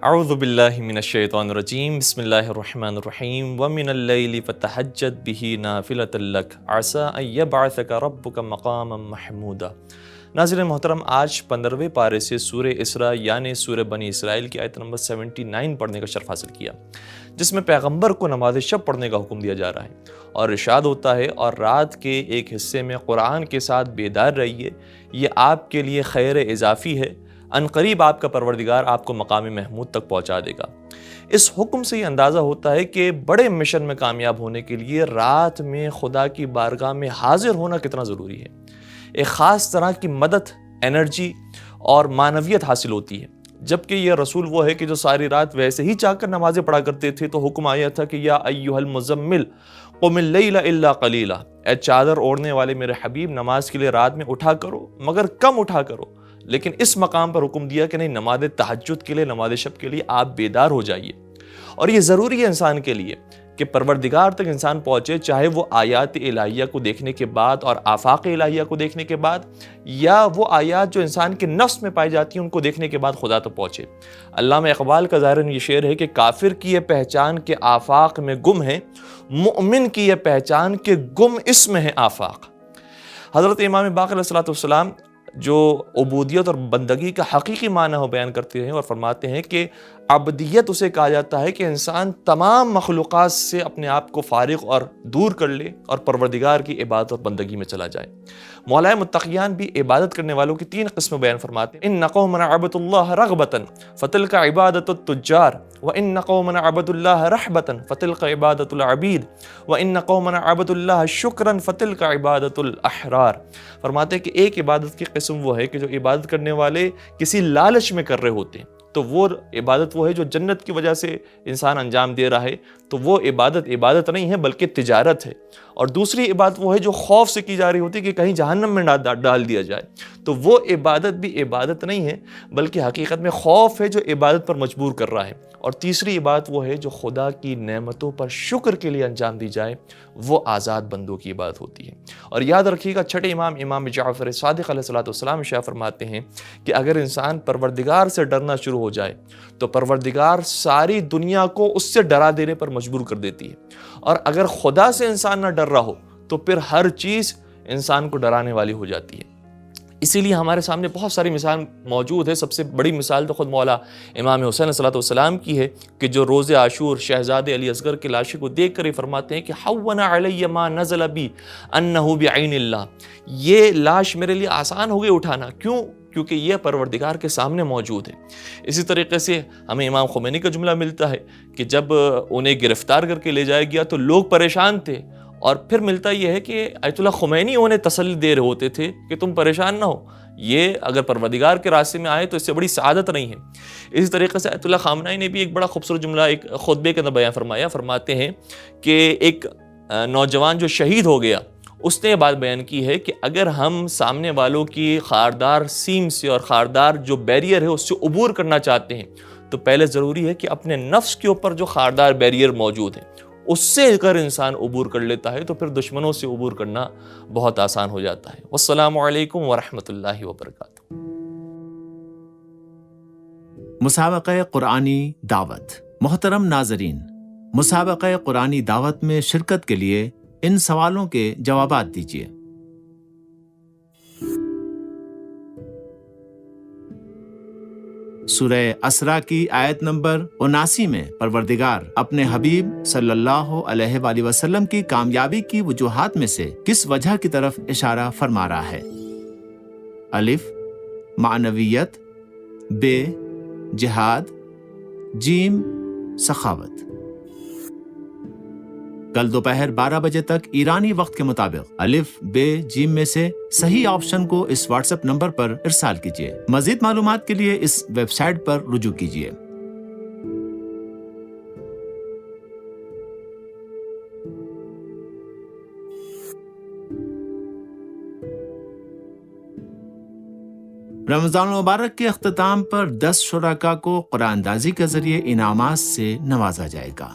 اعوذ باللہ من الشیطان الرجیم بسم اللہ الرحمن الرحیم ومن اللیل فتہجد بہ نافلۃ لک عسیٰ ان یبعثک ربک مقاما محمودا۔ ناظرین محترم، آج 15ویں پارے سے سورہ اسراء یعنی سورہ بنی اسرائیل کی آیت نمبر 79 پڑھنے کا شرف حاصل کیا، جس میں پیغمبر کو نماز شب پڑھنے کا حکم دیا جا رہا ہے اور ارشاد ہوتا ہے اور رات کے ایک حصے میں قرآن کے ساتھ بیدار رہیے، یہ آپ کے لیے خیر اضافی ہے، ان قریب آپ کا پروردگار آپ کو مقام محمود تک پہنچا دے گا۔ اس حکم سے یہ اندازہ ہوتا ہے کہ بڑے مشن میں کامیاب ہونے کے لیے رات میں خدا کی بارگاہ میں حاضر ہونا کتنا ضروری ہے۔ ایک خاص طرح کی مدد، انرجی اور معنویت حاصل ہوتی ہے، جبکہ یہ رسول وہ ہے کہ جو ساری رات ویسے ہی چاہ کر نمازیں پڑھا کرتے تھے، تو حکم آیا تھا کہ یا ایھا المزمل قم اللیل الا قلیلا، اے چادر اوڑھنے والے میرے حبیب، نماز کے لیے رات میں اٹھا کرو مگر کم اٹھا کرو۔ لیکن اس مقام پر حکم دیا کہ نہیں، نماز تہجد کے لیے، نماز شب کے لیے آپ بیدار ہو جائیے۔ اور یہ ضروری ہے انسان کے لیے کہ پروردگار تک انسان پہنچے، چاہے وہ آیات الہیہ کو دیکھنے کے بعد اور آفاق الہیہ کو دیکھنے کے بعد، یا وہ آیات جو انسان کے نفس میں پائی جاتی ہیں ان کو دیکھنے کے بعد خدا تک پہنچے۔ علامہ اقبال کا ظاہراً یہ شعر ہے کہ کافر کی یہ پہچان کہ آفاق میں گم ہے، مؤمن کی یہ پہچان کہ گم اس میں ہے آفاق۔ حضرت امام باقر علیہ السلام جو عبودیت اور بندگی کا حقیقی معنی وہ بیان کرتے ہیں اور فرماتے ہیں کہ عبدیت اسے کہا جاتا ہے کہ انسان تمام مخلوقات سے اپنے آپ کو فارغ اور دور کر لے اور پروردگار کی عبادت اور بندگی میں چلا جائے۔ مولائے متقیان بھی عبادت کرنے والوں کی 3 قسم بیان فرماتے ہیں۔ ان قوما عبدوا اللہ رغبۃ فتلک عبادۃ التجار، وان قوما عبدوا اللہ رحبۃ فتلک عبادۃ العبید، وان قوما عبدوا اللہ شکرا فتلک عبادۃ الاحرار۔ فرماتے ہیں کہ ایک عبادت کی قسم وہ ہے کہ جو عبادت کرنے والے کسی لالچ میں کر رہے ہوتے ہیں، تو وہ عبادت وہ ہے جو جنت کی وجہ سے انسان انجام دے رہا ہے، تو وہ عبادت نہیں ہے بلکہ تجارت ہے۔ اور دوسری عبادت وہ ہے جو خوف سے کی جا رہی ہوتی ہے کہ کہیں جہنم میں ڈال دیا جائے، تو وہ عبادت بھی عبادت نہیں ہے بلکہ حقیقت میں خوف ہے جو عبادت پر مجبور کر رہا ہے۔ اور تیسری عبادت وہ ہے جو خدا کی نعمتوں پر شکر کے لیے انجام دی جائے، وہ آزاد بندوں کی عبادت ہوتی ہے۔ اور یاد رکھیے گا، چھٹے امام جعفر صادق علیہ السلام ارشاد فرماتے ہیں کہ اگر انسان پروردگار سے ڈرنا شروع ہو جائے تو پروردگار ساری دنیا کو اس سے ڈرا دینے پر مجبور کر دیتی ہے، اور اگر خدا سے انسان نہ ڈر رہا ہو تو پھر ہر چیز انسان کو ڈرانے والی ہو جاتی ہے۔ اسی لیے ہمارے سامنے بہت ساری مثال موجود ہے۔ سب سے بڑی مثال تو خود مولا امام حسین علیہ السلام کی ہے کہ جو روز عاشور شہزادے علی اصغر کی لاشیں کو دیکھ کر ہی فرماتے ہیں کہ حون علی ما نزل بی انہ بعین اللہ، یہ لاش میرے لیے آسان ہو گئی اٹھانا، کیونکہ یہ پروردگار کے سامنے موجود ہے۔ اسی طریقے سے ہمیں امام خمینی کا جملہ ملتا ہے کہ جب انہیں گرفتار کر کے لے جایا گیا تو لوگ پریشان تھے، اور پھر ملتا یہ ہے کہ آیت اللہ خمینی انہیں تسلی دے رہے ہوتے تھے کہ تم پریشان نہ ہو، یہ اگر پروردگار کے راستے میں آئے تو اس سے بڑی سعادت نہیں ہے۔ اسی طریقے سے آیت اللہ خامنہئی نے بھی ایک بڑا خوبصورت جملہ ایک خطبے کے اندر بیان فرمایا، فرماتے ہیں کہ ایک نوجوان جو شہید ہو گیا، اس نے یہ بات بیان کی ہے کہ اگر ہم سامنے والوں کی خاردار سیم سے اور خاردار جو بیریئر ہے اس سے عبور کرنا چاہتے ہیں تو پہلے ضروری ہے کہ اپنے نفس کے اوپر جو خاردار بیریئر موجود ہے اس سے اگر انسان عبور کر لیتا ہے تو پھر دشمنوں سے عبور کرنا بہت آسان ہو جاتا ہے۔ والسلام علیکم ورحمۃ اللہ وبرکاتہ۔ مسابقہ قرآنی دعوت۔ محترم ناظرین، مسابقہ قرآنی دعوت میں شرکت کے لیے ان سوالوں کے جوابات دیجیے۔ سورہ اسراء کی آیت نمبر 79 میں پروردگار اپنے حبیب صلی اللہ علیہ وآلہ وسلم کی کامیابی کی وجوہات میں سے کس وجہ کی طرف اشارہ فرما رہا ہے؟ الف معنویت، ب جہاد، جیم سخاوت۔ کل دوپہر 12 بجے تک ایرانی وقت کے مطابق الف ب جیم میں سے صحیح آپشن کو اس واٹس ایپ نمبر پر ارسال کیجیے۔ مزید معلومات کے لیے اس ویب سائٹ پر رجوع کیجیے۔ رمضان المبارک کے اختتام پر 10 شرکاء کو قرآن اندازی کے ذریعے انعامات سے نوازا جائے گا۔